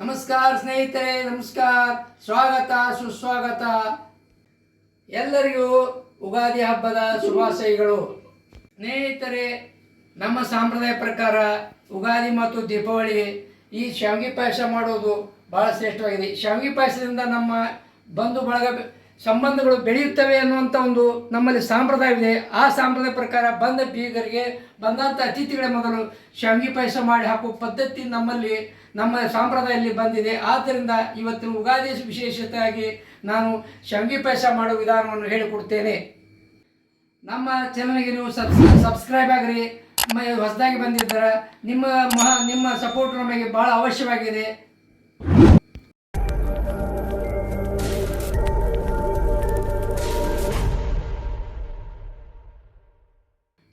ನಮಸ್ಕಾರ ಸ್ನೇಹಿತರೆ, ನಮಸ್ಕಾರ, ಸ್ವಾಗತ ಸುಸ್ವಾಗತ. ಎಲ್ಲರಿಗೂ ಉಗಾದಿ ಹಬ್ಬದ ಶುಭಾಶಯಗಳು. ಸ್ನೇಹಿತರೆ, ನಮ್ಮ ಸಂಪ್ರದಾಯ ಪ್ರಕಾರ ಉಗಾದಿ ಮತ್ತು ದೀಪಾವಳಿ ಈ ಶಾವಿಗೆ ಪಾಯಸ ಮಾಡೋದು ಬಹಳ ಶ್ರೇಷ್ಠವಾಗಿದೆ. ಶಾವಿಗೆ ಪಾಯಸದಿಂದ ನಮ್ಮ ಬಂಧು ಬಳಗ ಸಂಬಂಧಗಳು ಬೆಳೆಯುತ್ತವೆ ಅನ್ನುವಂಥ ಒಂದು ನಮ್ಮಲ್ಲಿ ಸಂಪ್ರದಾಯವಿದೆ. ಆ ಸಂಪ್ರದಾಯ ಪ್ರಕಾರ ಬಂದ ಬೀಗರಿಗೆ, ಬಂದಂಥ ಅತಿಥಿಗಳ ಮೊದಲು ಶಾವಿಗೆ ಪಾಯಸ ಮಾಡಿ ಹಾಕುವ ಪದ್ಧತಿ ನಮ್ಮ ಸಂಪ್ರದಾಯದಲ್ಲಿ ಬಂದಿದೆ. ಆದ್ದರಿಂದ ಇವತ್ತಿನ ಉಗಾದಿ ವಿಶೇಷತೆಯಾಗಿ ನಾನು ಶಾವಿಗೆ ಪಾಯಸ ಮಾಡುವ ವಿಧಾನವನ್ನು ಹೇಳಿಕೊಡ್ತೇನೆ. ನಮ್ಮ ಚಾನಲ್ಗೆ ನೀವು ಸಬ್ಸ್ಕ್ರೈಬ್ ಆಗಿರಿ. ಹೊಸದಾಗಿ ಬಂದಿದ್ದಾರೆ, ನಿಮ್ಮ ಸಪೋರ್ಟ್ ನಮಗೆ ಭಾಳ ಅವಶ್ಯವಾಗಿದೆ.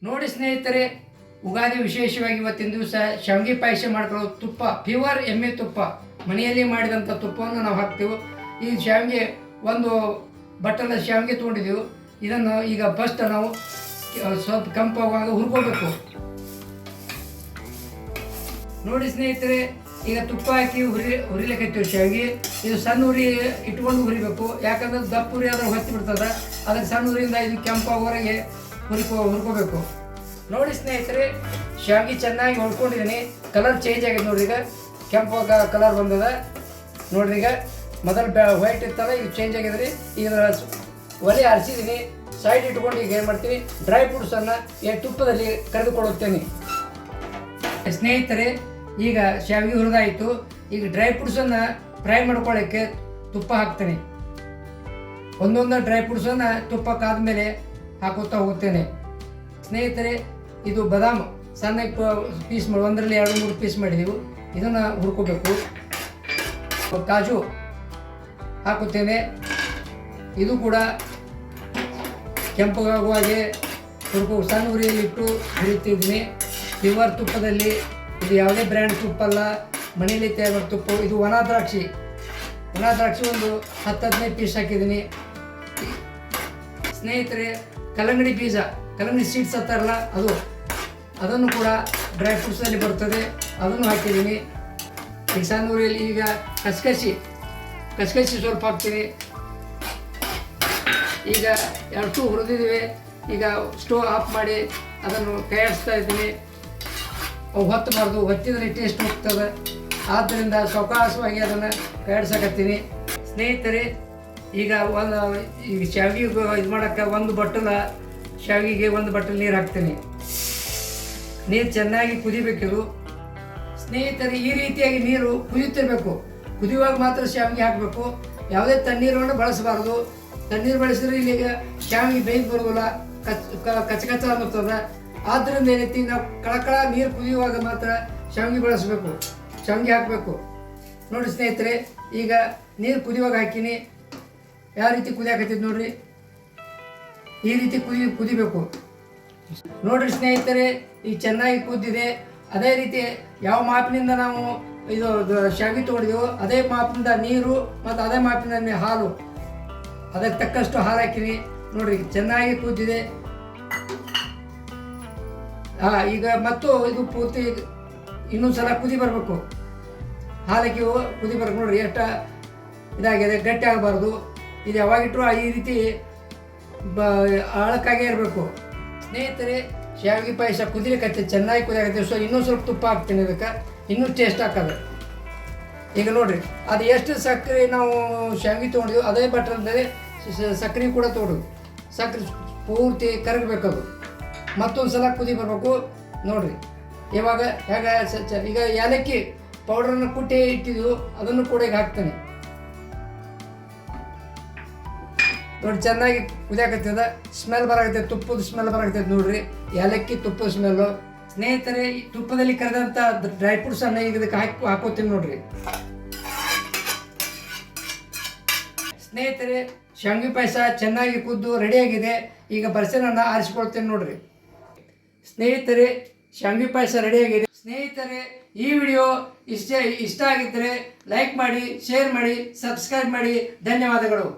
ನೋಡಿ ಸ್ನೇಹಿತರೆ, ಉಗಾದಿ ವಿಶೇಷವಾಗಿ ಇವತ್ತಿನ ದಿವಸ ಶಾವಿಗೆ ಪಾಯಸ ಮಾಡ್ಕೊಳ್ಳೋ ತುಪ್ಪ, ಪ್ಯೂರ್ ಎಮ್ಮೆ ತುಪ್ಪ, ಮನೆಯಲ್ಲಿ ಮಾಡಿದಂಥ ತುಪ್ಪವನ್ನು ನಾವು ಹಾಕ್ತೇವೆ. ಈ ಶಾವಿಗೆ ಒಂದು ಬಟ್ಟಲ ಶಾವಿಗೆ ತೊಗೊಂಡಿದ್ದೆವು. ಇದನ್ನು ಈಗ ಫಸ್ಟ್ ನಾವು ಸ್ವಲ್ಪ ಕೆಂಪಾಗುವಾಗ ಹುರ್ಕೋಬೇಕು. ನೋಡಿ ಸ್ನೇಹಿತರೆ, ಈಗ ತುಪ್ಪ ಹಾಕಿ ಹುರಿಲಿಕ್ಕೈತೀವಿ ಶಾವಿಗೆ. ಇದು ಸಣ್ಣ ಉರಿ ಇಟ್ಕೊಂಡು ಹುರಿಬೇಕು, ಯಾಕಂದ್ರೆ ದಪ್ಪ ಉರಿ ಆದ್ರೆ ಹೊತ್ತಿ ಬಿಡ್ತದೆ. ಅದಕ್ಕೆ ಸಣ್ಣ ಉರಿಯಿಂದ ಇದು ಕೆಂಪಾಗುವವರೆಗೆ ಹುರ್ಕೋಬೇಕು. ನೋಡಿ ಸ್ನೇಹಿತರೆ, ಶಾವಿಗೆ ಚೆನ್ನಾಗಿ ಹೊಡ್ಕೊಂಡಿದ್ದೀನಿ. ಕಲರ್ ಚೇಂಜ್ ಆಗಿದೆ ನೋಡ್ರಿ, ಈಗ ಕೆಂಪು ಕಲರ್ ಬಂದದ ನೋಡ್ರಿ. ಈಗ ಮೊದಲು ವೈಟ್ ಇರ್ತದ, ಈಗ ಚೇಂಜ್ ಆಗಿದ್ರಿ. ಈಗ ಒಲೆ ಆರಿಸಿದ್ದೀನಿ, ಸೈಡ್ ಇಟ್ಕೊಂಡು ಈಗ ಏನು ಮಾಡ್ತೀನಿ, ಡ್ರೈ ಫ್ರೂಟ್ಸನ್ನು ತುಪ್ಪದಲ್ಲಿ ಕರೆದುಕೊಳ್ಳುತ್ತೇನೆ. ಸ್ನೇಹಿತರೆ, ಈಗ ಶಾವಿಗೆ ಹುರಿದಾಯಿತು. ಈಗ ಡ್ರೈ ಫ್ರೂಟ್ಸನ್ನು ಫ್ರೈ ಮಾಡ್ಕೊಳ್ಳೋಕ್ಕೆ ತುಪ್ಪ ಹಾಕ್ತೇನೆ. ಒಂದೊಂದು ಡ್ರೈ ಫ್ರೂಟ್ಸನ್ನು ತುಪ್ಪ ಕಾದ್ಮೇಲೆ ಹಾಕುತ್ತಾ ಹೋಗುತ್ತೇನೆ. ಸ್ನೇಹಿತರೆ, ಇದು ಬಾದಾಮ್ ಸಣ್ಣ ಪೀಸ್ ಮಾಡಿ, ಒಂದರಲ್ಲಿ 2-3 ಪೀಸ್ ಮಾಡಿದೆವು. ಇದನ್ನು ಹುರ್ಕೋಬೇಕು. ಕಾಜು ಹಾಕುತ್ತೇನೆ. ಇದು ಕೂಡ ಕೆಂಪಗಾಗುವ ಹಾಗೆ ಸಣ್ಣ ಉರಿಯಲ್ಲಿ ಇಟ್ಟು ಹುರಿತಿದ್ದೀನಿ. ಪ್ಯೂರ್ ತುಪ್ಪದಲ್ಲಿ, ಇದು ಯಾವುದೇ ಬ್ರ್ಯಾಂಡ್ ತುಪ್ಪ ಅಲ್ಲ, ಮನೆಯಲ್ಲಿ ತಯಾರು ತುಪ್ಪ. ಇದು ಒಣ ದ್ರಾಕ್ಷಿ ಒಂದು 10-15 ಪೀಸ್ ಹಾಕಿದ್ದೀನಿ. ಸ್ನೇಹಿತರೆ, ಕಲ್ಲಂಗಡಿ ಬೀಜ, ಕಲ್ಲಂಗಡಿ ಸೀಡ್ಸ್ ಅಂತಾರಲ್ಲ, ಅದನ್ನು ಕೂಡ ಡ್ರೈ ಫ್ರೂಟ್ಸಲ್ಲಿ ಬರ್ತದೆ, ಅದನ್ನು ಹಾಕಿದ್ದೀನಿ. ಈಗ ಸಣ್ಣ ಉರಿಯಲ್ಲಿ ಈಗ ಕಸಕಸಿ ಸ್ವಲ್ಪ ಹಾಕ್ತೀನಿ. ಈಗ 2 ಹುರಿದಿದ್ದೀವಿ. ಈಗ ಸ್ಟೋವ್ ಆಫ್ ಮಾಡಿ ಅದನ್ನು ಕೈಯಾಡಿಸ್ತಾ ಇದ್ದೀನಿ. ಅವು ಹೊತ್ತಬಾರ್ದು, ಹೊತ್ತಿದ್ರೆ ಟೇಸ್ಟ್ ಹೋಗ್ತದೆ. ಆದ್ದರಿಂದ ಸಾವಕಾಶವಾಗಿ ಅದನ್ನು ಕೈಯಾಡ್ಸಕತ್ತೀನಿ. ಸ್ನೇಹಿತರೆ, ಈಗ ಶಾವಿಗೆ ಇದು ಮಾಡೋಕ್ಕೆ ಒಂದು ಬಟ್ಟಲ ಶಾವಿಗೆಗೆ 1 ಬಟ್ಟಲು ನೀರು ಹಾಕ್ತೀನಿ. ನೀರು ಚೆನ್ನಾಗಿ ಕುದಿಬೇಕಿದು. ಸ್ನೇಹಿತರೆ, ಈ ರೀತಿಯಾಗಿ ನೀರು ಕುದಿತಿರ್ಬೇಕು. ಕುದಿಯುವಾಗ ಮಾತ್ರ ಶಾವಿಗೆ ಹಾಕಬೇಕು. ಯಾವುದೇ ತಣ್ಣೀರನ್ನು ಬಳಸಬಾರ್ದು. ತಣ್ಣೀರು ಬಳಸಿದ್ರೆ ಇಲ್ಲಿಗ ಶಾವಿಗೆ ಬೇಯ್ದು ಬರೋದಿಲ್ಲ, ಕಚ ಅನ್ನುತ್ತದೆ. ಆದ್ದರಿಂದ ಏನೈತಿ, ನಾವು ಕಳಕಳ ನೀರು ಕುದಿಯುವಾಗ ಮಾತ್ರ ಶಾವಿಗೆ ಬಳಸಬೇಕು, ಶಾವಿಗೆ ಹಾಕಬೇಕು. ನೋಡಿ ಸ್ನೇಹಿತರೆ, ಈಗ ನೀರು ಕುದಿಯುವಾಗ ಹಾಕಿನಿ. ಯಾವ ರೀತಿ ಕುದಿಯಾಕತ್ತೈತಿ ನೋಡ್ರಿ, ಈ ರೀತಿ ಕುದಿಬೇಕು ನೋಡ್ರಿ ಸ್ನೇಹಿತರೆ. ಈಗ ಚೆನ್ನಾಗಿ ಕುದ್ದಿದೆ. ಅದೇ ರೀತಿ ಯಾವ ಮಾಪಿನಿಂದ ನಾವು ಇದು ಶಾವಿಗೆ ತೊಗೊಂಡಿದ್ದೆವು, ಅದೇ ಮಾಪಿನಿಂದ ನೀರು ಮತ್ತು ಅದೇ ಮಾಪಿನಿಂದ ಹಾಲು, ಅದಕ್ಕೆ ತಕ್ಕಷ್ಟು ಹಾಲು ಹಾಕಿನಿ. ನೋಡ್ರಿ, ಚೆನ್ನಾಗಿ ಕುದ್ದಿದೆ. ಈಗ ಮತ್ತು ಇದು ಪೂರ್ತಿ ಇನ್ನೊಂದು ಸಲ ಕುದಿ ಬರಬೇಕು. ಹಾಲಕ್ಕೆ ಕುದಿ ಬರ್ಬೇಕು. ನೋಡ್ರಿ ಎಷ್ಟು ಇದಾಗಿದೆ, ಗಟ್ಟಿ ಆಗಬಾರ್ದು. ಇದು ಯಾವಾಗಿಟ್ಟರು ಈ ರೀತಿ ಆಳಕ್ಕಾಗೇ ಇರಬೇಕು. ಸ್ನೇಹಿತರೆ, ಶಾವಿಗೆ ಪಾಯಸ ಕುದಿಲಿಕ್ಕೆ ಚೆನ್ನಾಗಿ ಕುದಿಯಾಗತ್ತೆ. ಸೊ ಇನ್ನೊಂದು ಸ್ವಲ್ಪ ತುಪ್ಪ ಹಾಕ್ತೀನಿ, ಅದಕ್ಕೆ ಇನ್ನೂ ಟೇಸ್ಟ್ ಹಾಕೋದು. ಈಗ ನೋಡಿರಿ, ಅದು ಎಷ್ಟು ಸಕ್ಕರೆ ನಾವು ಶಾವಿಗೆ ತೊಗೊಂಡಿದ್ವಿ, ಅದೇ ಬಟ್ಟಲಲ್ಲಿ ಸಕ್ಕರೆ ಕೂಡ ತೊಗೊಂಡು, ಸಕ್ಕರೆ ಪೂರ್ತಿ ಕರಗಬೇಕದು. ಮತ್ತೊಂದು ಸಲ ಕುದಿ ಬರಬೇಕು. ನೋಡಿರಿ, ಇವಾಗ ಹೇಗೆ ಈಗ ಏಲಕ್ಕಿ ಪೌಡ್ರನ್ನು ಕುಟ್ಟಿ ಇಟ್ಟಿದ್ದು, ಅದನ್ನು ಕೂಡ ಈಗ ಹಾಕ್ತೇನೆ. ನೋಡಿ, ಚೆನ್ನಾಗಿ ಕುದಿಯಾಕತ್ತದ. ಸ್ಮೆಲ್ ಬರಾಕತ್ತೈತೆ, ತುಪ್ಪದ ಸ್ಮೆಲ್ ಬರಾಕತ್ತೈತೆ ನೋಡ್ರಿ, ಏಲಕ್ಕಿ ತುಪ್ಪದ ಸ್ಮೆಲ್ಲು. ಸ್ನೇಹಿತರೆ, ತುಪ್ಪದಲ್ಲಿ ಕರೆದಂಥ ಡ್ರೈ ಫ್ರೂಟ್ಸನ್ನು ಈಗ ಇದಕ್ಕೆ ಹಾಕೋತೀನಿ ನೋಡ್ರಿ. ಸ್ನೇಹಿತರೆ, ಶಾವಿಗೆ ಪಾಯಸ ಚೆನ್ನಾಗಿ ಕುದ್ದು ರೆಡಿಯಾಗಿದೆ. ಈಗ ಬರಸೆನನ್ನು ಆರಿಸ್ಕೊಳ್ತೇನೆ ನೋಡ್ರಿ. ಸ್ನೇಹಿತರೆ, ಶಾವಿಗೆ ಪಾಯಸ ರೆಡಿಯಾಗಿದೆ. ಸ್ನೇಹಿತರೆ, ಈ ವಿಡಿಯೋ ಇಷ್ಟ ಆಗಿದ್ದರೆ ಲೈಕ್ ಮಾಡಿ, ಶೇರ್ ಮಾಡಿ, ಸಬ್ಸ್ಕ್ರೈಬ್ ಮಾಡಿ. ಧನ್ಯವಾದಗಳು.